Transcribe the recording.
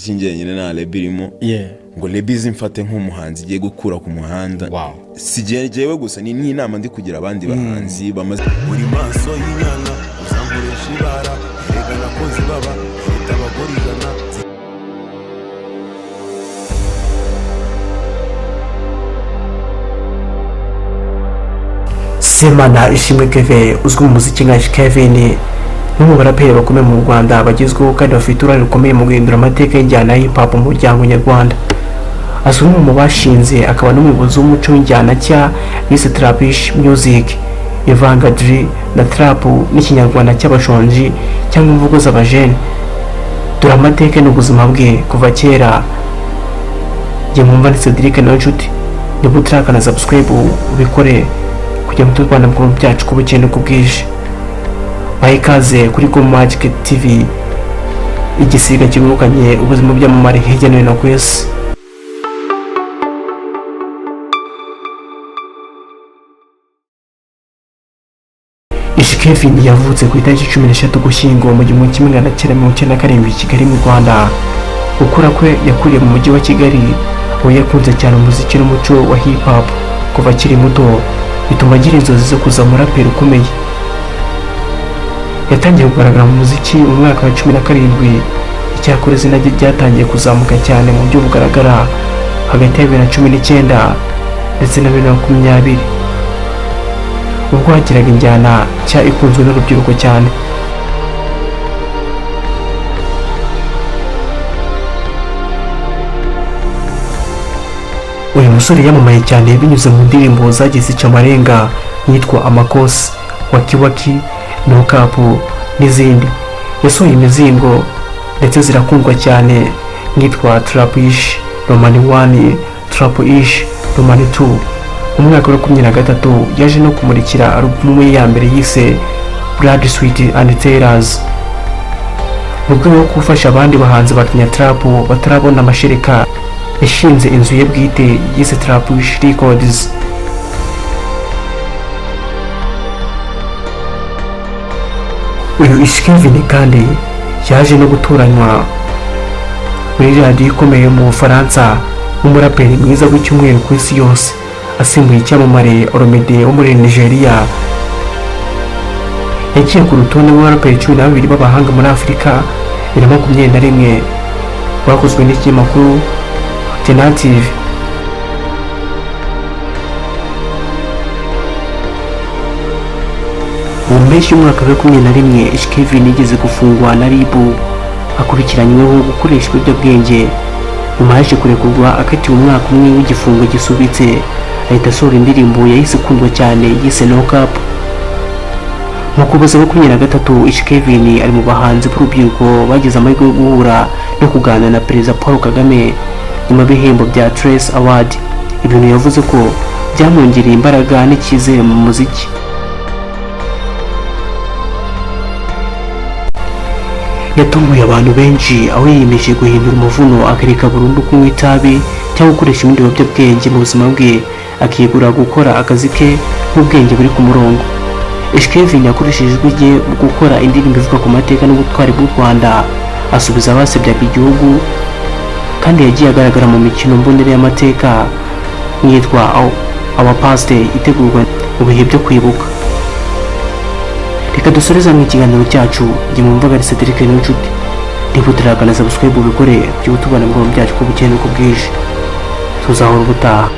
Sinjye nyine na Lebi irimo ngo Lebi zimfate nk'umuhanzi igiye gukura ku muhanda. Sigiye jewe gusa ni inama ndi kugira abandi bahanzi bamaze buri maso y'inyana uzanguresha ibara rega nakoze baba leta abagorizana. Semana Ishimwe Kevin uzwi mu muziki nka Kevin mu baraperi bakomeye mu Rwanda bagezweho kandi bafite uruhare rukomeye mu guhindura amateka y'injyana ya hip hop mu muryango nyarwanda. Azwi mu bashinze akaba n'umuyobozi w'umuco w'injyana cya Miss Trapish Music Evangadri na Trap n'ikinyarwanda cy'abashonji cyangwa imvugo z'abajene. Dore amateka n'ubuzima bwe kuva kera. Jye mwumva ni Cedric na Nshuti. Niba utaraka na subscribe ubikore kugira ngo turwane mu byacu ku bukene ku bwije. Bayikaze kuri Go Magic TV, igisiga kigurukanye ubuzima by'amamare hirya no hino ku isi. Kevin yavutse ku itariki 13 Ugushyingo mu 1997 i Kigali mu Rwanda. Gukura kwe yakuriye mu mujyi wa Kigali, aho yakunze cyane umuziki n'umuco wa hip hop kuva akiri muto, bituma agira inzozi zo kuza umuraperi ukomeye. Yatangiye kugaragara mu muziki mu mwaka wa 17, icyakora izina rye ryatangiye kuzamuka cyane mu buryo bugaragara hagati ya 2019 ndetse na 2020, ubwo hagiraga injyana cya ikunzwe n'urubyiruko cyane. Uyu musore yamamaye cyane binyuze mu ndirimbo zagiye zica amarenga yitwa Amakosi, Waki Waki, No Cap n'izindi. Yasohoye imizingo ndetse zirakundwa cyane nkitwa Trapish, Romani 1, Trapish, Romani 2. Mu mwaka wa 2023 yaje no kumurikira album ye ya mbere yise Blood Sweat and Tears. Mu rwego rwo gufasha abandi bahanzi bakinya trap batarabona amashereka, yashinze inzu ye bwite yise Trapish Records. Uyu Kevin kandi yaje no gutoranywa muri radiyo ikomeye mu Bufaransa nk'umuraperi mwiza w'icyumweru ku isi yose, asimbuye icyamamare Olomide wo muri Nigeria. Yagiye ku rutonde rw'abaraperi 12 b'abahanga muri Afurika 2021 bakozwe n'ikinyamakuru Alternative. Mu mpeshyi y'umwaka wa 2021 Kevin yigeze gufungwa na RIB akurikiranyweho gukoresha ibiyobyabwenge. Nyuma yaje kurekurwa akatiwe umwaka umwe w'igifungo gisubitse, ahita asohora indirimbo yahise ikundwa cyane yise No Cap. Mu Ukuboza wa 2023 Kevin ari mu bahanzi b'urubyiruko bagize amahirwe yo guhura no kuganira na Perezida Paul Kagame nyuma y'ibihembo bya Trace Award. Ibintu yavuze ko byamwongereye imbaraga n'icyizere mu muziki. Yatunguye abantu benshi aho yiyemeje guhindura umuvuno akareka burundu kunywa itabi cyangwa gukoresha ibindi biyobyabwenge mu buzima bwe, akigura gukora akazi ke n'ubwenge buri ku murongo. Kevin yakoresheje ijwi rye mu gukora indirimbo ivuga ku mateka n'ubutwari bw'u Rwanda, asubiza abasebyaga igihugu, kandi yagiye agaragara mu mikino mbonera y'amateka nk'iyitwa Our Past itegurwa mu bihe byo kwibuka. Reka dusoreze mu ikiganiro cyacu. Jye mwumvaga ari Cedric na Nshuti. Niba utaraka na subscribe ubikore byo tubana mu byacu ku bukene ku bwije. Tuzahora ubutaha.